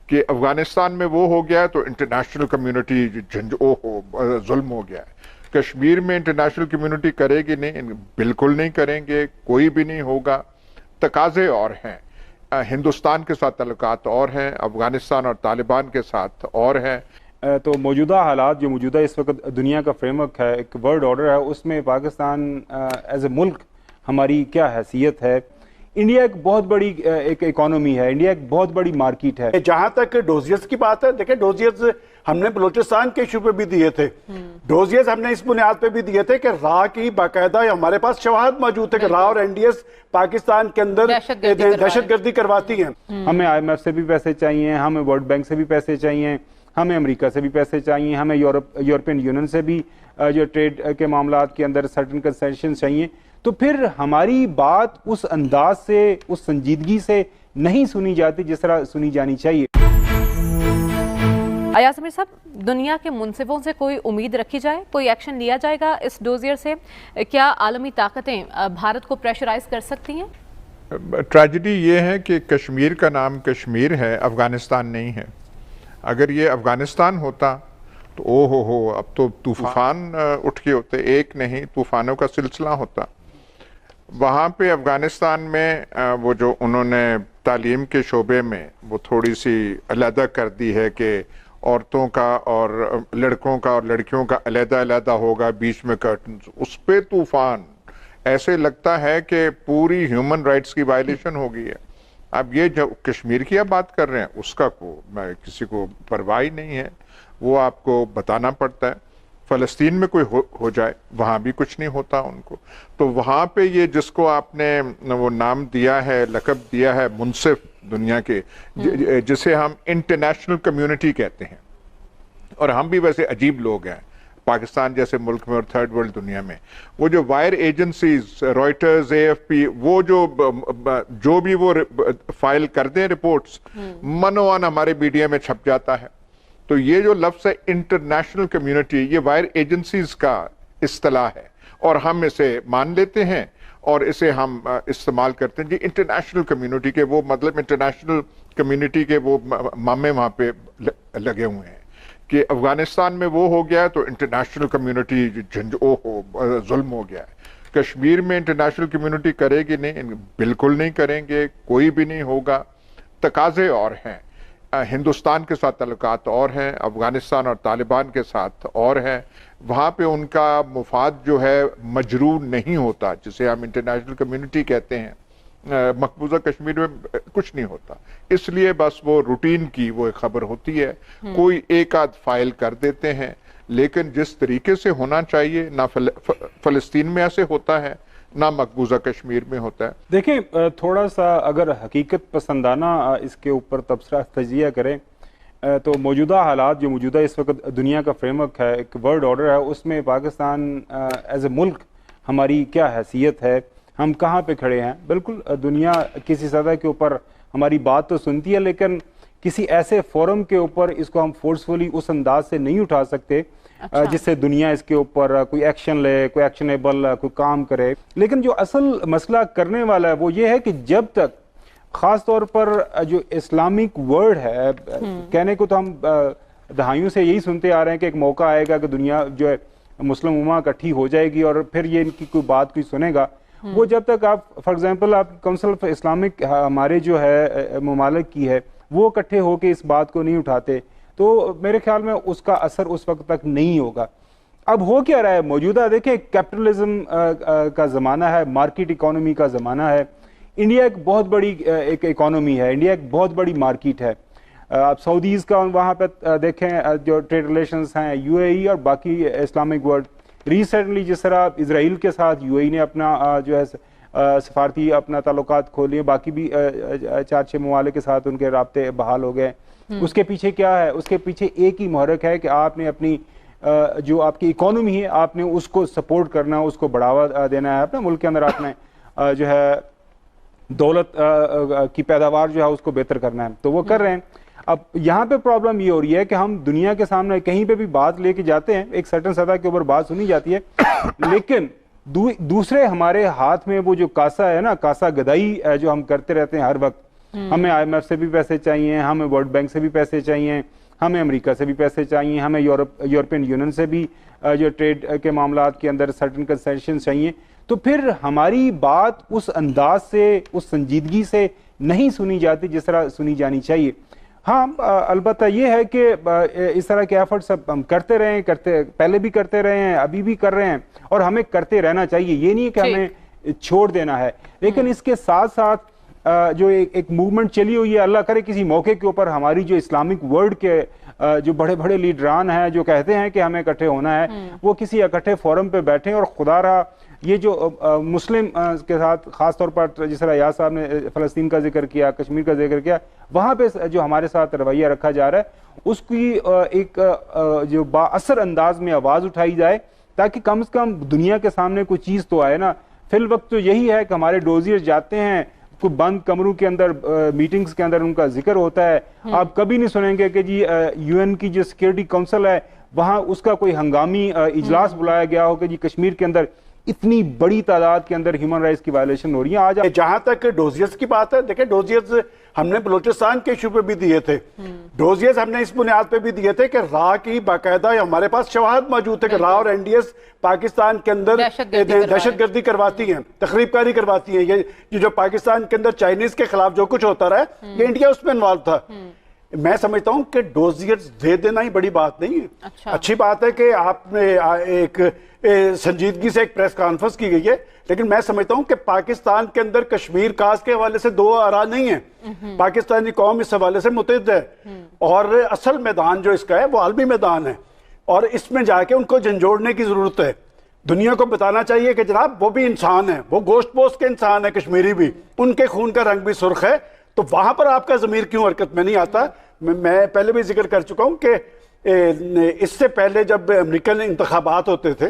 کہ افغانستان میں وہ ہو گیا ہے تو انٹرنیشنل کمیونٹی ظلم ہو گیا ہے. کشمیر میں انٹرنیشنل کمیونٹی کرے گی نہیں، بالکل نہیں کریں گے، کوئی بھی نہیں ہوگا. تقاضے اور ہیں، ہندوستان کے ساتھ تعلقات اور ہیں، افغانستان اور طالبان کے ساتھ اور ہیں. تو موجودہ حالات جو موجودہ اس وقت دنیا کا فریم ورک ہے، ایک ورلڈ آرڈر ہے، اس میں پاکستان ایز اے ملک ہماری کیا حیثیت ہے؟ انڈیا ایک بہت بڑی ایک اکانومی ہے، انڈیا ایک بہت بڑی مارکیٹ ہے. جہاں تک ڈوزیئرز کی بات ہے، دیکھیں ڈوزیئرز ہم نے بلوچستان کے ایشو پہ بھی دیے تھے، ڈوزیئرز ہم نے اس بنیاد پہ بھی دیے تھے کہ راہ کی باقاعدہ ہمارے پاس شواہد موجود تھے کہ راہ اور این ڈی ایس پاکستان کے اندر دہشت گردی کرواتی ہیں. ہمیں آئی ایم ایف سے بھی پیسے چاہیے، ہمیں ورلڈ بینک سے بھی پیسے چاہیے، ہمیں امریکہ سے بھی پیسے چاہیے، ہمیں یورپین یونین سے بھی جو ٹریڈ کے معاملات کے اندر سرٹن کنسیشن چاہیے. تو پھر ہماری بات اس انداز سے، اس سنجیدگی سے نہیں سنی جاتی جس طرح سنی جانی چاہیے. ایاز امیر صاحب، دنیا کے منصفوں سے کوئی امید رکھی جائے، کوئی ایکشن لیا جائے گا اس ڈوزیئر سے؟ کیا عالمی طاقتیں بھارت کو پریشرائز کر سکتی ہیں؟ ٹریجڈی یہ ہے کہ کشمیر کا نام کشمیر ہے، افغانستان نہیں ہے. اگر یہ افغانستان ہوتا تو ہو اب تو طوفان اٹھ کے ہوتے، ایک نہیں طوفانوں کا سلسلہ ہوتا. وہاں پہ افغانستان میں وہ جو انہوں نے تعلیم کے شعبے میں وہ تھوڑی سی علیحدہ کر دی ہے کہ عورتوں کا اور لڑکوں کا اور لڑکیوں کا علیحدہ علیحدہ ہوگا، بیچ میں کرٹنز، اس پہ طوفان ایسے لگتا ہے کہ پوری ہیومن رائٹس کی وائلیشن ہو گئی ہے. اب یہ جو کشمیر کی آپ بات کر رہے ہیں اس کا کسی کو پرواہ نہیں ہے، وہ آپ کو بتانا پڑتا ہے. فلسطین میں کوئی ہو جائے وہاں بھی کچھ نہیں ہوتا ان کو. تو وہاں پہ یہ جس کو آپ نے وہ نام دیا ہے، لقب دیا ہے منصف دنیا کے، جسے ہم انٹرنیشنل کمیونٹی کہتے ہیں، اور ہم بھی ویسے عجیب لوگ ہیں پاکستان جیسے ملک میں اور تھرڈ ورلڈ دنیا میں. وہ جو wire agencies, Reuters, A F P, وہ جو بھی وہ فائل کر دیں رپورٹس، منوان ہمارے میڈیا میں چھپ جاتا ہے. تو یہ جو لفظ ہے انٹرنیشنل کمیونٹی، یہ وائر ایجنسیز کا اصطلاح ہے اور ہم اسے مان لیتے ہیں اور اسے ہم استعمال کرتے ہیں. جی انٹرنیشنل کمیونٹی کے وہ مطلب انٹرنیشنل کمیونٹی کے وہ مامے وہاں پہ لگے ہوئے ہیں کہ افغانستان میں وہ ہو گیا ہے تو انٹرنیشنل کمیونٹی ظلم ہو گیا ہے. کشمیر میں انٹرنیشنل کمیونٹی کرے گی نہیں، بالکل نہیں کریں گے، کوئی بھی نہیں ہوگا. تقاضے اور ہیں، ہندوستان کے ساتھ تعلقات اور ہیں، افغانستان اور طالبان کے ساتھ اور ہیں. وہاں پہ ان کا مفاد جو ہے مجروح نہیں ہوتا، جسے ہم انٹرنیشنل کمیونٹی کہتے ہیں. مقبوضہ کشمیر میں کچھ نہیں ہوتا، اس لیے بس وہ روٹین کی وہ ایک خبر ہوتی ہے، کوئی ایک آدھ فائل کر دیتے ہیں. لیکن جس طریقے سے ہونا چاہیے نہ فلسطین میں ایسے ہوتا ہے نہ مقبوضہ کشمیر میں ہوتا ہے. دیکھیں تھوڑا سا اگر حقیقت پسندانہ اس کے اوپر تبصرہ تجزیہ کریں تو موجودہ حالات جو موجودہ اس وقت دنیا کا فریم ورک ہے، ایک ورلڈ آرڈر ہے، اس میں پاکستان ایز اے ملک ہماری کیا حیثیت ہے، ہم کہاں پہ کھڑے ہیں. بالکل دنیا کسی سطح کے اوپر ہماری بات تو سنتی ہے، لیکن کسی ایسے فورم کے اوپر اس کو ہم فورسفلی اس انداز سے نہیں اٹھا سکتے جس سے دنیا اس کے اوپر کوئی ایکشن لے، کوئی ایکشنیبل کوئی کام کرے. لیکن جو اصل مسئلہ کرنے والا ہے وہ یہ ہے کہ جب تک خاص طور پر جو اسلامک ورلڈ ہے، کہنے کو تو ہم دہائیوں سے یہی سنتے آ رہے ہیں کہ ایک موقع آئے گا کہ دنیا جو ہے مسلم امہ اکٹھی ہو جائے گی اور پھر یہ ان کی کوئی بات کوئی سنے گا. وہ جب تک آپ فار ایگزامپل آپ کونسل آف اسلامک ہمارے جو ہے ممالک کی ہے، وہ اکٹھے ہو کے اس بات کو نہیں اٹھاتے تو میرے خیال میں اس کا اثر اس وقت تک نہیں ہوگا. اب ہو کیا رہا ہے موجودہ؟ دیکھیں کیپٹلزم کا زمانہ ہے، مارکیٹ اکانومی کا زمانہ ہے. انڈیا ایک بہت بڑی ایک اکانومی ہے، انڈیا ایک بہت بڑی مارکیٹ ہے. آپ سعودیز کا وہاں پہ دیکھیں جو ٹریڈ ریلیشنز ہیں، یو اے ای اور باقی اسلامک ورلڈ. ریسنٹلی جس طرح اسرائیل کے ساتھ یو اے ای نے اپنا جو ہے سفارتی اپنا تعلقات کھولے، باقی بھی 4-6 ممالک کے ساتھ ان کے رابطے بحال ہو گئے. اس کے پیچھے کیا ہے؟ اس کے پیچھے ایک ہی محرک ہے کہ آپ نے اپنی جو آپ کی اکانومی ہے آپ نے اس کو سپورٹ کرنا، اس کو بڑھاوا دینا ہے. اپنے ملک کے اندر آپ نے جو ہے دولت کی پیداوار جو ہے اس کو بہتر کرنا ہے، تو وہ کر رہے ہیں. اب یہاں پہ پرابلم یہ ہو رہی ہے کہ ہم دنیا کے سامنے کہیں پہ بھی بات لے کے جاتے ہیں، ایک سرٹن سطح کے اوپر بات سنی جاتی ہے، لیکن دوسرے ہمارے ہاتھ میں وہ جو کاسا ہے نا، کاسا گدائی جو ہم کرتے رہتے ہیں ہر وقت، ہمیں IMF سے بھی پیسے چاہیے, ہمیں ورلڈ بینک سے بھی پیسے چاہیے, ہمیں امریکہ سے بھی پیسے چاہیے, ہمیں یورپین یونین سے بھی جو ٹریڈ کے معاملات کے اندر سرٹن کنسیشن چاہیے. تو پھر ہماری بات اس انداز سے, اس سنجیدگی سے نہیں سنی جاتی جس طرح سنی جانی چاہیے. ہاں البتہ یہ ہے کہ اس طرح کے ایفرٹس ہم کرتے رہے ہیں, پہلے بھی کرتے رہے ہیں, ابھی بھی کر رہے ہیں, اور ہمیں کرتے رہنا چاہیے. یہ نہیں کہ ہمیں چھوڑ دینا ہے, لیکن اس کے ساتھ ساتھ جو ایک موومنٹ چلی ہوئی ہے, اللہ کرے کسی موقع کے اوپر ہماری جو اسلامک ورلڈ کے جو بڑے بڑے لیڈران ہیں جو کہتے ہیں کہ ہمیں اکٹھے ہونا ہے, وہ کسی اکٹھے فورم پہ بیٹھیں, اور خدا رہا یہ جو مسلم کے ساتھ خاص طور پر جس طرح یاس صاحب نے فلسطین کا ذکر کیا, کشمیر کا ذکر کیا, وہاں پہ جو ہمارے ساتھ رویہ رکھا جا رہا ہے اس کی ایک جو با اثر انداز میں آواز اٹھائی جائے, تاکہ کم از کم دنیا کے سامنے کوئی چیز تو آئے نا. فی الوقت تو یہی ہے کہ ہمارے ڈوزیئر جاتے ہیں کوئی بند کمروں کے اندر, میٹنگز کے اندر ان کا ذکر ہوتا ہے. آپ کبھی نہیں سنیں گے کہ جی UN کی جو سیکیورٹی کونسل ہے وہاں اس کا کوئی ہنگامی اجلاس بلایا گیا ہو کہ جی کشمیر کے اندر اتنی بڑی تعداد کے اندر ہیومن رائٹس کی وائلیشن ہو رہی ہے. آج جہاں تک ڈوزیئرز کی بات ہے, دیکھیں ڈوزیئرز ہم نے بلوچستان کے ایشو پہ بھی دیے تھے, ڈوزیئرز ہم نے اس بنیاد پہ بھی دیے تھے کہ را کی باقاعدہ ہمارے پاس شواہد موجود ہے کہ را اور NDS پاکستان کے اندر دہشت گردی کرواتی ہیں, تخریب کاری کرواتی ہیں. یہ جو پاکستان کے اندر چائنیز کے خلاف جو کچھ ہوتا رہا ہے, یہ انڈیا اس میں انوالو تھا. میں سمجھتا ہوں کہ ڈوزیئرز دے دینا ہی بڑی بات نہیں ہے. اچھی بات ہے کہ آپ نے ایک سنجیدگی سے ایک پریس کانفرنس کی گئی ہے, لیکن میں سمجھتا ہوں کہ پاکستان کے اندر کشمیر کاس کے حوالے سے دو آراء نہیں ہیں. پاکستانی قوم اس حوالے سے متحد ہے, اور اصل میدان جو اس کا ہے وہ عالمی میدان ہے, اور اس میں جا کے ان کو جھنجھوڑنے کی ضرورت ہے. دنیا کو بتانا چاہیے کہ جناب وہ بھی انسان ہیں, وہ گوشت پوست کے انسان ہیں, کشمیری بھی, ان کے خون کا رنگ بھی سرخ ہے. تو وہاں پر آپ کا ضمیر کیوں حرکت میں نہیں آتا؟ میں پہلے بھی ذکر کر چکا ہوں کہ اس سے پہلے جب امریکن انتخابات ہوتے تھے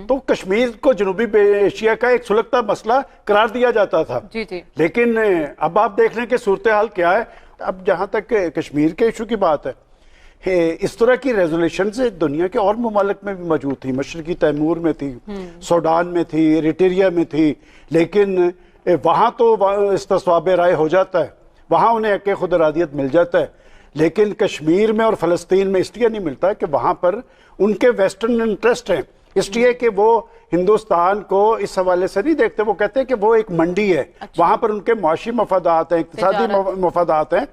تو کشمیر کو جنوبی ایشیا کا ایک سلگتا مسئلہ قرار دیا جاتا تھا. لیکن اب آپ دیکھ لیں کہ صورتحال کیا ہے. اب جہاں تک کشمیر کے ایشو کی بات ہے, اس طرح کی ریزولیشنز دنیا کے اور ممالک میں بھی موجود تھی. مشرقی تیمور میں تھی, سوڈان میں تھی, ایریٹریا میں تھی, لیکن وہاں تو استصواب رائے ہو جاتا ہے, وہاں انہیں ایک خود ارادیت مل جاتا ہے. لیکن کشمیر میں اور فلسطین میں اس لیے نہیں ملتا کہ وہاں پر ان کے ویسٹرن انٹرسٹ ہیں, اس لیے کہ وہ ہندوستان کو اس حوالے سے نہیں دیکھتے. وہ کہتے ہیں کہ وہ ایک منڈی ہے, وہاں پر ان کے معاشی مفادات ہیں, اقتصادی مفادات ہیں.